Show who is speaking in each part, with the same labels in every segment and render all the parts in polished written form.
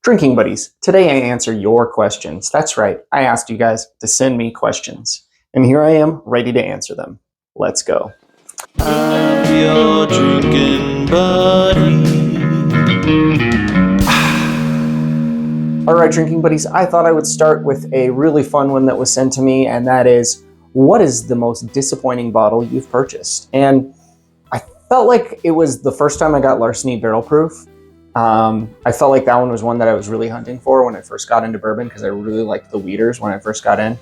Speaker 1: Drinking Buddies, today I answer your questions. That's right, I asked you guys to send me questions. And here I am, ready to answer them. Let's go.
Speaker 2: I'm your drinking buddy.
Speaker 1: All right, Drinking Buddies, I thought I would start with a really fun one that was sent to me, and that is, what is the most disappointing bottle you've purchased? And I felt like it was the first time I got Larceny Barrel Proof. I felt like that one was one that I was really hunting for when I first got into bourbon, because I really liked the weeders when I first got in.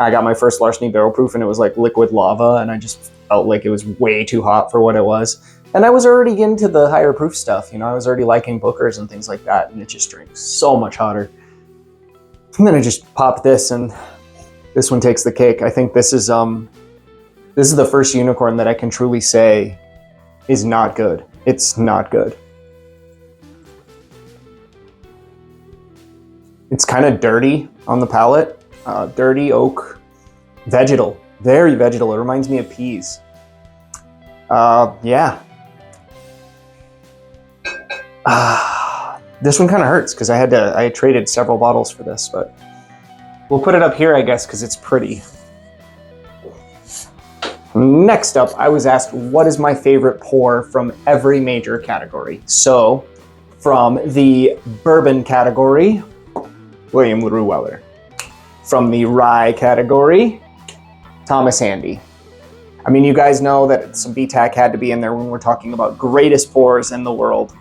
Speaker 1: I got my first Larceny Barrel Proof and it was like liquid lava, and I just felt like it was way too hot for what it was. And I was already into the higher proof stuff, I was already liking Booker's and things like that, and it just drinks so much hotter. And then I just popped this, and this one takes the cake. I think this is the first unicorn that I can truly say is not good. It's not good. It's kind of dirty on the palate. Dirty oak, vegetal, very vegetal. It reminds me of peas. Yeah. This one kind of hurts because I had traded several bottles for this, but we'll put it up here, I guess, because it's pretty. Next up, I was asked, what is my favorite pour from every major category? So, from the bourbon category, William LaRue Weller. From the rye category, Thomas Handy. I mean, you guys know that some BTAC had to be in there when we're talking about greatest pours in the world.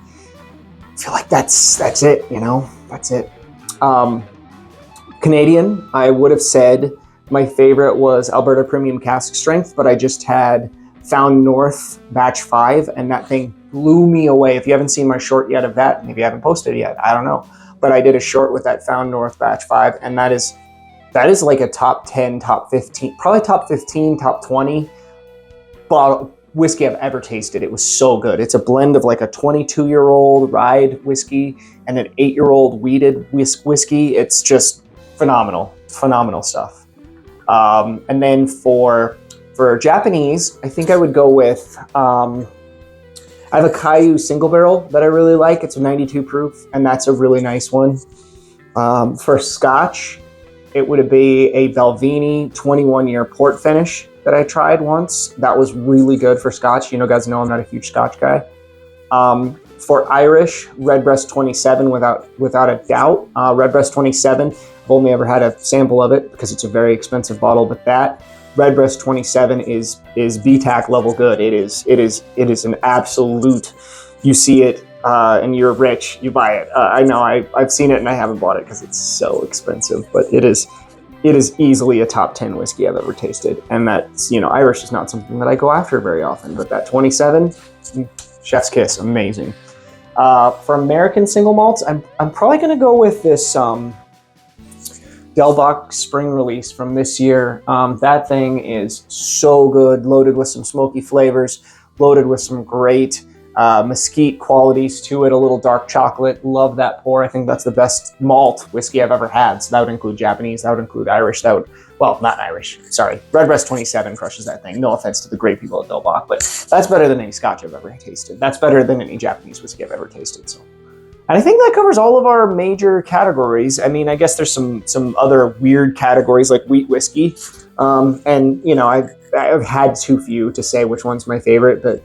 Speaker 1: I feel like that's it, that's it. Canadian, I would have said my favorite was Alberta Premium Cask Strength, but I just had Found North Batch 5, and that thing blew me away. If you haven't seen my short yet of that, maybe I haven't posted it yet, I don't know. But I did a short with that Found North Batch 5, and that is like a top 10, top 15, probably top 15, top 20 bottle whiskey I've ever tasted. It was so good. It's a blend of like a 22-year-old rye whiskey and an 8-year-old wheated whiskey. It's just phenomenal stuff. And then for Japanese, I think I would go with, I have a Kaiyu single barrel that I really like. It's a 92 proof, and that's a really nice one. For Scotch, it would be a Balvenie 21-year port finish that I tried once. That was really good for Scotch. You guys know I'm not a huge Scotch guy. For Irish, Redbreast 27 without a doubt. Redbreast 27, I've only ever had a sample of it because it's a very expensive bottle, but that Redbreast 27 is BTAC level good. It is an absolute, you see it and you're rich, you buy it. I know I've seen it and I haven't bought it because it's so expensive, but it is easily a top 10 whiskey I've ever tasted. And that's, Irish is not something that I go after very often, but that 27, chef's kiss, amazing. For American single malts, I'm probably gonna go with this Delbach Spring Release from this year. That thing is so good, loaded with some smoky flavors, loaded with some great mesquite qualities to it, a little dark chocolate. Love that pour. I think that's the best malt whiskey I've ever had. So that would include Japanese, that would include Irish, not Irish, sorry. Redbreast 27 crushes that thing. No offense to the great people at Delbach, but that's better than any Scotch I've ever tasted. That's better than any Japanese whiskey I've ever tasted, so. And I think that covers all of our major categories. I mean, I guess there's some other weird categories like wheat whiskey. I've had too few to say which one's my favorite, but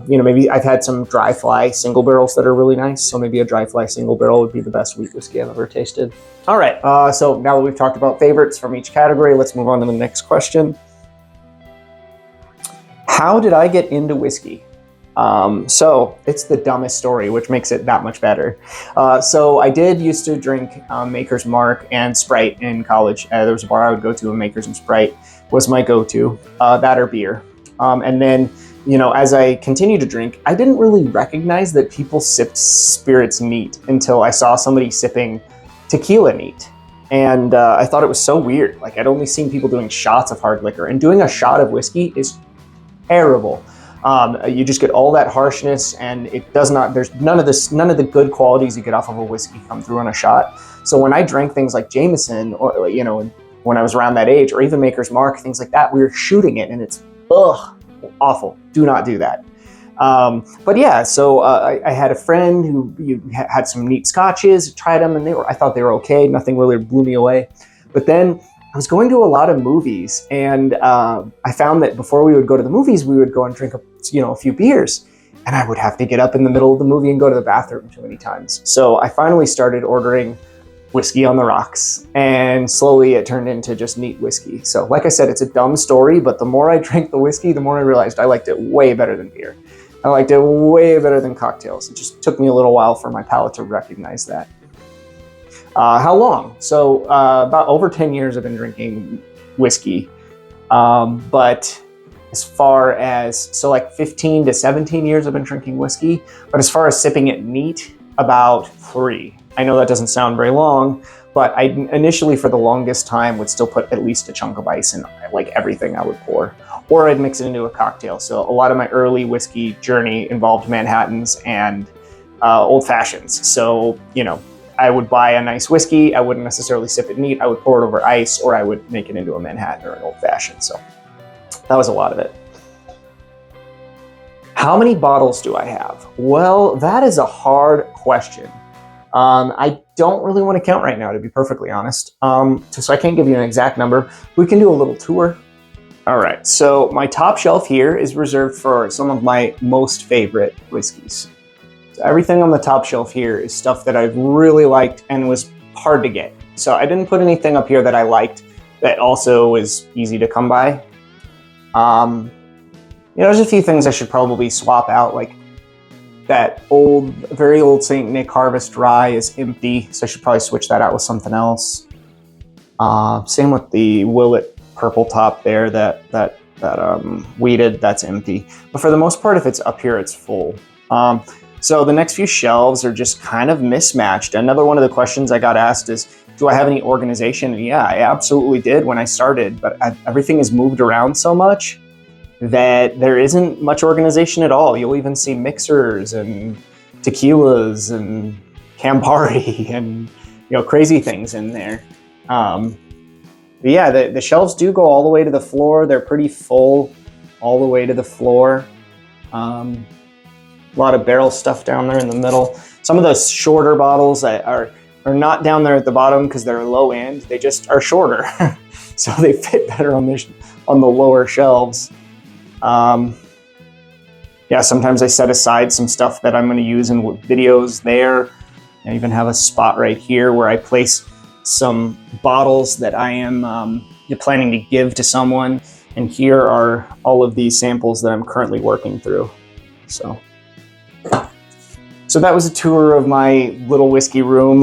Speaker 1: maybe I've had some dry fly single barrels that are really nice. So maybe a dry fly single barrel would be the best wheat whiskey I've ever tasted. All right. So now that we've talked about favorites from each category, let's move on to the next question. How did I get into whiskey? So it's the dumbest story, which makes it that much better. So I did used to drink Maker's Mark and Sprite in college. There was a bar I would go to, and Maker's and Sprite was my go-to, that or beer. And then, as I continued to drink, I didn't really recognize that people sipped spirits neat until I saw somebody sipping tequila neat. And I thought it was so weird. Like, I'd only seen people doing shots of hard liquor, and doing a shot of whiskey is terrible. You just get all that harshness, and there's none of the good qualities you get off of a whiskey come through on a shot. So when I drank things like Jameson, or, when I was around that age, or even Maker's Mark, things like that, we were shooting it, and it's, awful. Do not do that. But yeah, so I had a friend who had some neat scotches, tried them, and I thought they were okay. Nothing really blew me away. But then I was going to a lot of movies, and I found that before we would go to the movies, we would go and drink a few beers. And I would have to get up in the middle of the movie and go to the bathroom too many times. So I finally started ordering whiskey on the rocks, and slowly it turned into just neat whiskey. So like I said, it's a dumb story, but the more I drank the whiskey, the more I realized I liked it way better than beer. I liked it way better than cocktails. It just took me a little while for my palate to recognize that. How long? So about over 10 years I've been drinking whiskey. But as far as, so like 15 to 17 years I've been drinking whiskey. But as far as sipping it neat, about 3. I know that doesn't sound very long, but I initially for the longest time would still put at least a chunk of ice in like everything I would pour. Or I'd mix it into a cocktail. So a lot of my early whiskey journey involved Manhattans and old fashions. So, I would buy a nice whiskey. I wouldn't necessarily sip it neat. I would pour it over ice, or I would make it into a Manhattan or an old fashioned. So that was a lot of it. How many bottles do I have? Well, that is a hard question. I don't really want to count right now, to be perfectly honest. So I can't give you an exact number. We can do a little tour. All right, so my top shelf here is reserved for some of my most favorite whiskeys. So everything on the top shelf here is stuff that I've really liked and was hard to get. So I didn't put anything up here that I liked that also was easy to come by. There's a few things I should probably swap out, like that very old St. Nick Harvest Rye is empty, so I should probably switch that out with something else. Same with the Willet Purple Top there, that weeded, that's empty. But for the most part, if it's up here, it's full. So the next few shelves are just kind of mismatched. Another one of the questions I got asked is, do I have any organization? And yeah, I absolutely did when I started, but everything has moved around so much that there isn't much organization at all. You'll even see mixers and tequilas and Campari and crazy things in there. But yeah, the shelves do go all the way to the floor. They're pretty full all the way to the floor. A lot of barrel stuff down there in the middle. Some of those shorter bottles are not down there at the bottom because they're low end. They just are shorter, so they fit better on the lower shelves. Sometimes I set aside some stuff that I'm going to use in videos there. I even have a spot right here where I place some bottles that I am planning to give to someone. And here are all of these samples that I'm currently working through. So that was a tour of my little whiskey room.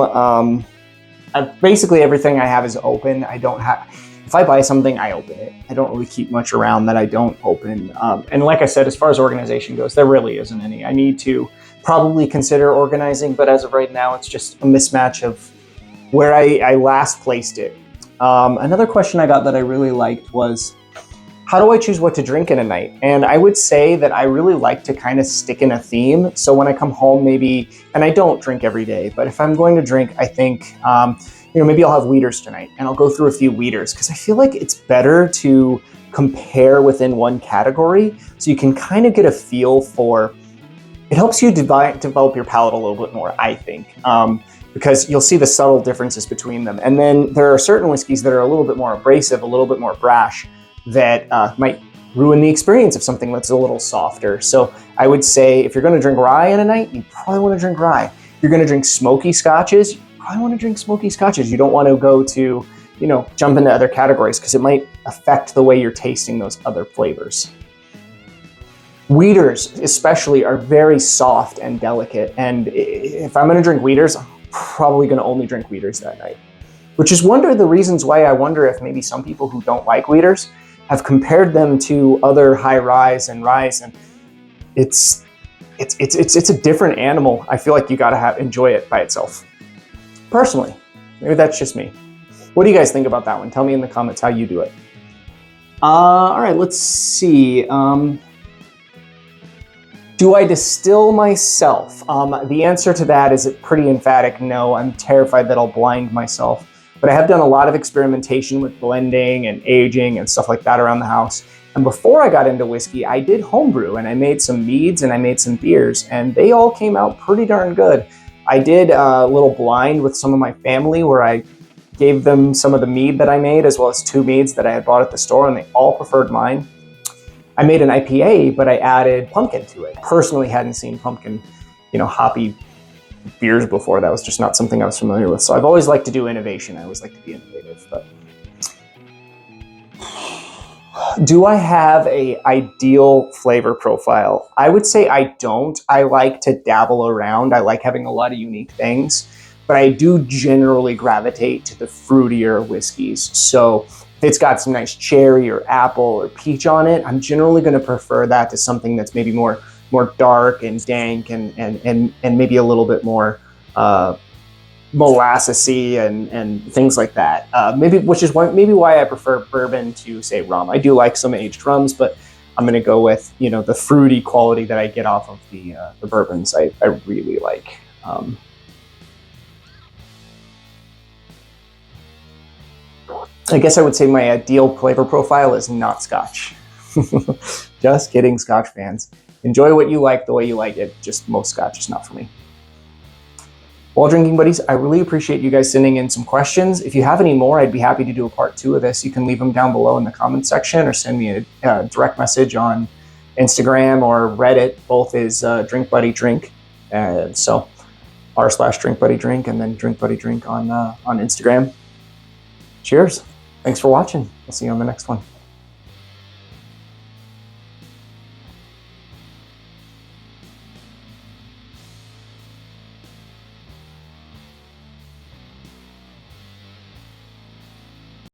Speaker 1: Basically everything I have is open. If I buy something, I open it. I don't really keep much around that I don't open. And like I said, as far as organization goes, there really isn't any. I need to probably consider organizing, but as of right now, it's just a mismatch of where I last placed it. Another question I got that I really liked was, how do I choose what to drink in a night? And I would say that I really like to kind of stick in a theme. So when I come home, maybe, and I don't drink every day, but if I'm going to drink, I think, maybe I'll have Weeders tonight, and I'll go through a few Weeders because I feel like it's better to compare within one category so you can kind of get a feel for, it helps you develop your palate a little bit more, I think, because you'll see the subtle differences between them. And then there are certain whiskeys that are a little bit more abrasive, a little bit more brash, that might ruin the experience of something that's a little softer. So I would say if you're going to drink rye in a night, you probably want to drink rye. If you're going to drink smoky scotches, you probably want to drink smoky scotches. You don't want to go to, jump into other categories because it might affect the way you're tasting those other flavors. Weeders especially are very soft and delicate. And if I'm going to drink Weeders, I'm probably going to only drink Weeders that night. Which is one of the reasons why I wonder if maybe some people who don't like Weeders have compared them to other high ryes and ryes, and it's a different animal. I feel like you gotta enjoy it by itself. Personally, maybe that's just me. What do you guys think about that one? Tell me in the comments how you do it. All right, let's see. Do I distill myself? The answer to that is a pretty emphatic no. I'm terrified that I'll blind myself. But I have done a lot of experimentation with blending and aging and stuff like that around the house. And before I got into whiskey, I did homebrew, and I made some meads and I made some beers, and they all came out pretty darn good. I did a little blind with some of my family where I gave them some of the mead that I made, as well as 2 meads that I had bought at the store, and they all preferred mine. I made an IPA, but I added pumpkin to it. Personally hadn't seen pumpkin, hoppy beers before. That was just not something I was familiar with. So I've always liked to do innovation. I always like to be innovative. But do I have an ideal flavor profile? I would say I don't. I like to dabble around. I like having a lot of unique things, but I do generally gravitate to the fruitier whiskeys. So if it's got some nice cherry or apple or peach on it, I'm generally going to prefer that to something that's maybe more dark and dank and maybe a little bit more molassesy and things like that. Which is why I prefer bourbon to, say, rum. I do like some aged rums, but I'm going to go with the fruity quality that I get off of the bourbons. I really like. I guess I would say my ideal flavor profile is not Scotch. Just kidding, Scotch fans. Enjoy what you like the way you like it. Just most Scotch is not for me. Well, drinking buddies, I really appreciate you guys sending in some questions. If you have any more, I'd be happy to do a part 2 of this. You can leave them down below in the comments section or send me a direct message on Instagram or Reddit. Both is Drink Buddy Drink. So r/Drink Buddy Drink and then Drink Buddy Drink on Instagram. Cheers. Thanks for watching. I'll see you on the next one.